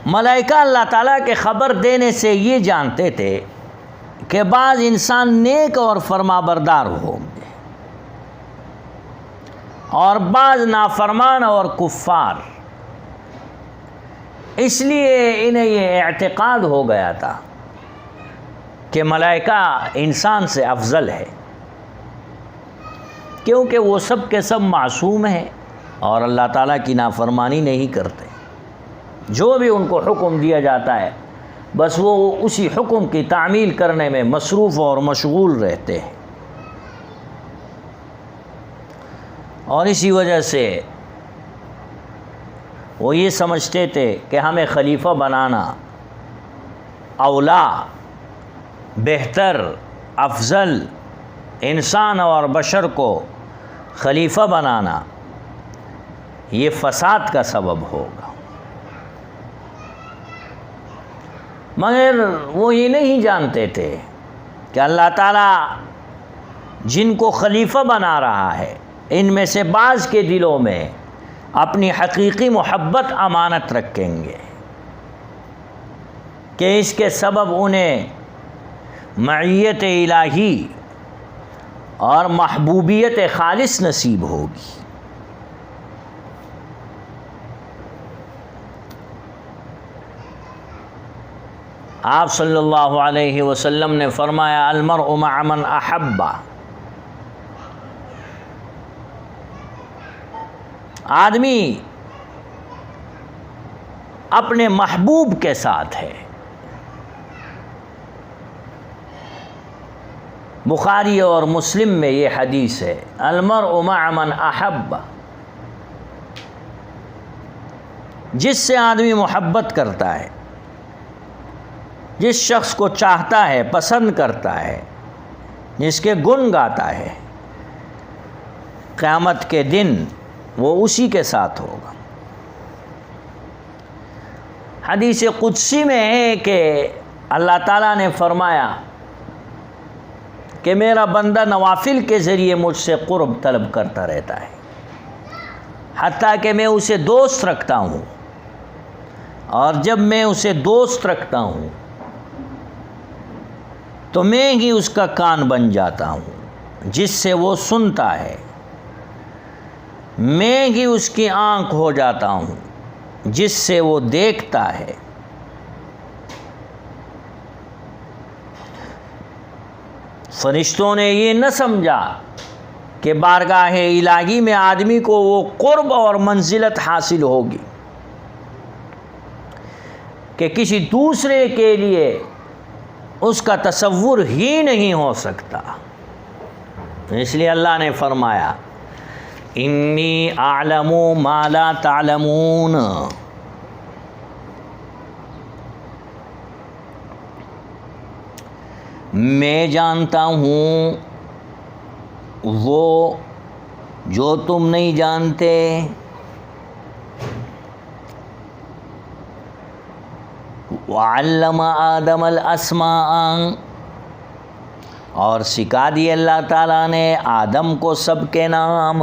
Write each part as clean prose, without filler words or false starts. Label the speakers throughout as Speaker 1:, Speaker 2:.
Speaker 1: ملائکہ اللہ تعالیٰ کے خبر دینے سے یہ جانتے تھے کہ بعض انسان نیک اور فرما بردار ہوں گے اور بعض نافرمان اور کفار، اس لیے انہیں یہ اعتقاد ہو گیا تھا کہ ملائکہ انسان سے افضل ہے، کیونکہ وہ سب کے سب معصوم ہیں اور اللہ تعالیٰ کی نافرمانی نہیں کرتے۔ جو بھی ان کو حکم دیا جاتا ہے بس وہ اسی حکم کی تعمیل کرنے میں مصروف اور مشغول رہتے ہیں، اور اسی وجہ سے وہ یہ سمجھتے تھے کہ ہمیں خلیفہ بنانا اولا، بہتر، افضل، انسان اور بشر کو خلیفہ بنانا یہ فساد کا سبب ہوگا۔ مگر وہ یہ نہیں جانتے تھے کہ اللہ تعالیٰ جن کو خلیفہ بنا رہا ہے ان میں سے بعض کے دلوں میں اپنی حقیقی محبت امانت رکھیں گے کہ اس کے سبب انہیں معیت الہی اور محبوبیت خالص نصیب ہوگی۔ آپ صلی اللہ علیہ وسلم نے فرمایا المرء مع من احب، آدمی اپنے محبوب کے ساتھ ہے۔ بخاری اور مسلم میں یہ حدیث ہے، المرء مع من احب، جس سے آدمی محبت کرتا ہے، جس شخص کو چاہتا ہے، پسند کرتا ہے، جس کے گن گاتا ہے، قیامت کے دن وہ اسی کے ساتھ ہوگا۔ حدیث قدسی میں ہے کہ اللہ تعالیٰ نے فرمایا کہ میرا بندہ نوافل کے ذریعے مجھ سے قرب طلب کرتا رہتا ہے، حتیٰ کہ میں اسے دوست رکھتا ہوں، اور جب میں اسے دوست رکھتا ہوں تو میں ہی اس کا کان بن جاتا ہوں جس سے وہ سنتا ہے، میں ہی اس کی آنکھ ہو جاتا ہوں جس سے وہ دیکھتا ہے۔ فرشتوں نے یہ نہ سمجھا کہ بارگاہ الہی میں آدمی کو وہ قرب اور منزلت حاصل ہوگی کہ کسی دوسرے کے لیے اس کا تصور ہی نہیں ہو سکتا۔ اس لیے اللہ نے فرمایا انی اعلم ما لا تعلمون، میں جانتا ہوں وہ جو تم نہیں جانتے۔ وعلم آدم الاسماء، اور سکھا دی اللہ تعالیٰ نے آدم کو سب کے نام۔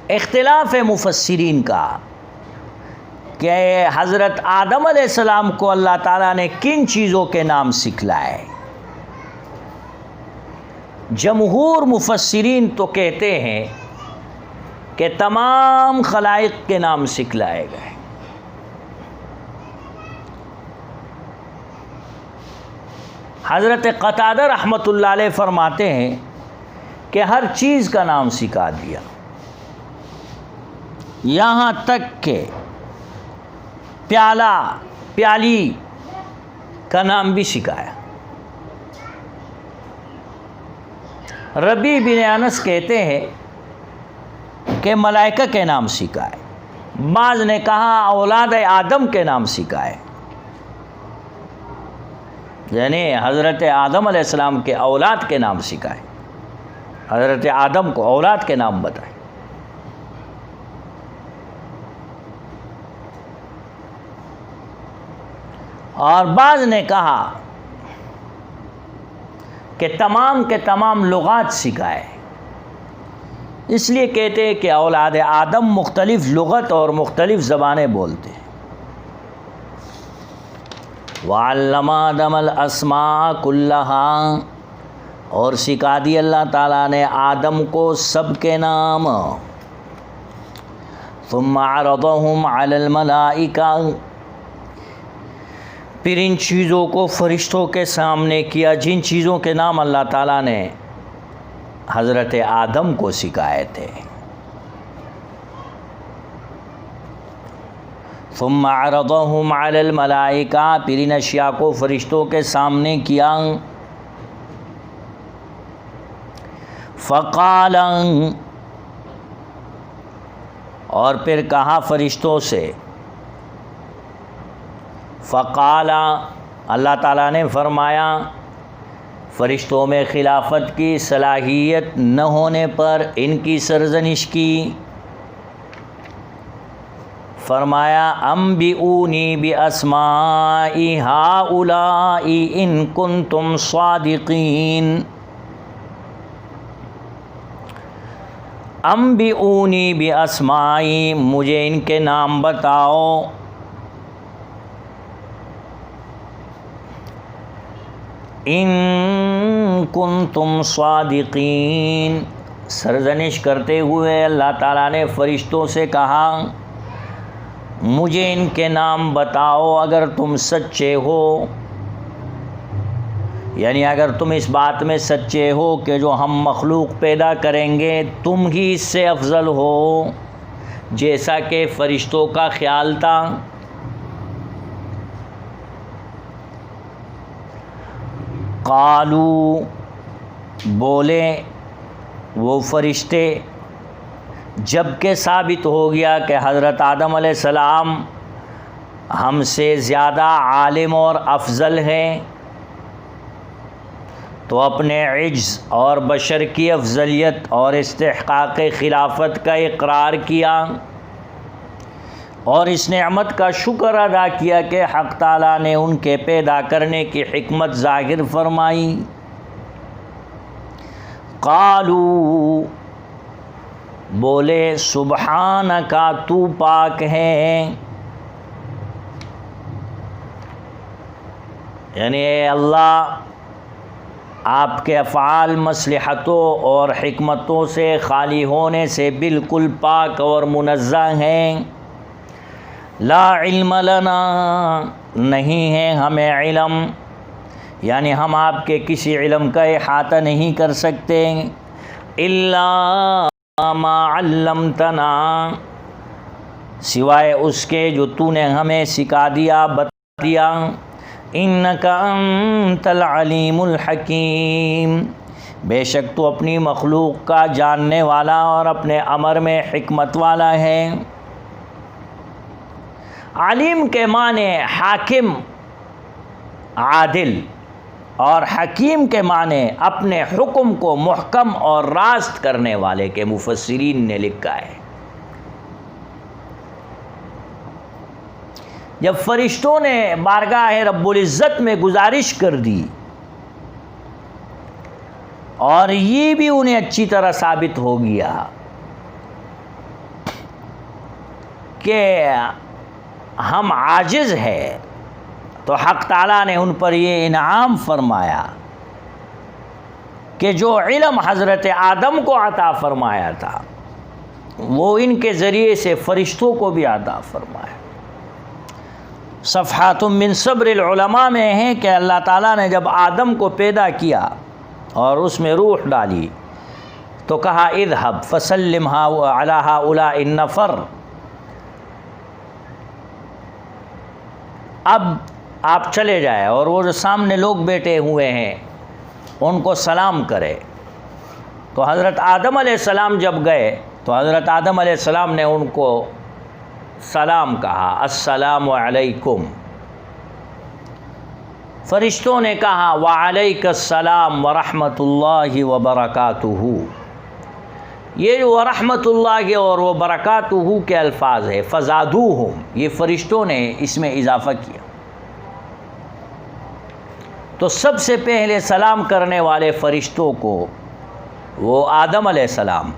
Speaker 1: اختلاف مفسرین کا کہ حضرت آدم علیہ السلام کو اللہ تعالیٰ نے کن چیزوں کے نام سکھلائے۔ جمہور مفسرین تو کہتے ہیں کہ تمام خلائق کے نام سکھلائے گئے۔ حضرت قتادہ رحمۃ اللہ علیہ فرماتے ہیں کہ ہر چیز کا نام سکھا دیا، یہاں تک کہ پیالہ، پیالی کا نام بھی سکھایا۔ ربیع بن انس کہتے ہیں کہ ملائکہ کے نام سکھائے، بعض نے کہا اولاد آدم کے نام سکھائے، یعنی حضرت آدم علیہ السلام کے اولاد کے نام سکھائے، حضرت آدم کو اولاد کے نام بتائے۔ اور بعض نے کہا کہ تمام کے تمام لغات سکھائے، اس لیے کہتے ہیں کہ اولاد آدم مختلف لغت اور مختلف زبانیں بولتے ہیں۔ وَعَلَّمَ آدَمَ الْأَسْمَاءَ كُلَّهَا، اور سکھا دی اللہ تعالیٰ نے آدم کو سب کے نام۔ ثُمَّ عَرَضَهُمْ عَلَى الْمَلَائِكَةِ، پھر ان چیزوں کو فرشتوں کے سامنے کیا جن چیزوں کے نام اللہ تعالیٰ نے حضرت آدم کو سکھائے تھے۔ ثم عرضهم علی الملائکہ، پھر ان اشیاء کو فرشتوں کے سامنے کیا۔ فقال، اور پھر کہا فرشتوں سے، فقال، اللہ تعالیٰ نے فرمایا فرشتوں میں خلافت کی صلاحیت نہ ہونے پر ان کی سرزنش کی، فرمایا انبئونی باسماء ہؤلاء ان کنتم صادقین، انبئونی باسماء، مجھے ان کے نام بتاؤ، ان کنتم صادقین، سرزنش کرتے ہوئے اللہ تعالیٰ نے فرشتوں سے کہا مجھے ان کے نام بتاؤ اگر تم سچے ہو، یعنی اگر تم اس بات میں سچے ہو کہ جو ہم مخلوق پیدا کریں گے تم ہی اس سے افضل ہو، جیسا کہ فرشتوں کا خیال تھا۔ قالو، بولے وہ فرشتے جب کہ ثابت ہو گیا کہ حضرت آدم علیہ السلام ہم سے زیادہ عالم اور افضل ہیں، تو اپنے عجز اور بشر کی افضلیت اور استحقاق خلافت کا اقرار کیا اور اس نعمت کا شکر ادا کیا کہ حق تعالیٰ نے ان کے پیدا کرنے کی حکمت ظاہر فرمائی۔ قالو، بولے سبحانک، تو پاک ہے، یعنی اے اللہ آپ کے افعال مصلحتوں اور حکمتوں سے خالی ہونے سے بالکل پاک اور منزہ ہیں۔ لا علم لنا، نہیں ہے ہمیں علم، یعنی ہم آپ کے کسی علم کا احاطہ نہیں کر سکتے، الا ما علمتنا، سوائے اس کے جو تو نے ہمیں سکھا دیا، بتا دیا، انک انت العلیم الحکیم، بے شک تو اپنی مخلوق کا جاننے والا اور اپنے امر میں حکمت والا ہے۔ علیم کے معنی حاکم عادل اور حکیم کے معنی اپنے حکم کو محکم اور راست کرنے والے کے مفسرین نے لکھا ہے۔ جب فرشتوں نے بارگاہ رب العزت میں گزارش کر دی اور یہ بھی انہیں اچھی طرح ثابت ہو گیا کہ ہم عاجز ہیں، تو حق تعالیٰ نے ان پر یہ انعام فرمایا کہ جو علم حضرت آدم کو عطا فرمایا تھا وہ ان کے ذریعے سے فرشتوں کو بھی عطا فرمایا۔ صفحات من صبر العلماء میں ہے کہ اللہ تعالیٰ نے جب آدم کو پیدا کیا اور اس میں روح ڈالی تو کہا اذهب فسلمها علی هؤلاء النفر، اب آپ چلے جائیں اور وہ جو سامنے لوگ بیٹھے ہوئے ہیں ان کو سلام کرے۔ تو حضرت آدم علیہ السلام جب گئے تو حضرت آدم علیہ السلام نے ان کو سلام کہا، السلام علیکم۔ فرشتوں نے کہا وعلیک السلام ورحمۃ اللہ وبرکاتہ۔ یہ جو ورحمۃ اللہ اور وبرکاتہ کے الفاظ ہے فزادوہم، یہ فرشتوں نے اس میں اضافہ کیا۔ تو سب سے پہلے سلام کرنے والے فرشتوں کو وہ آدم علیہ السلام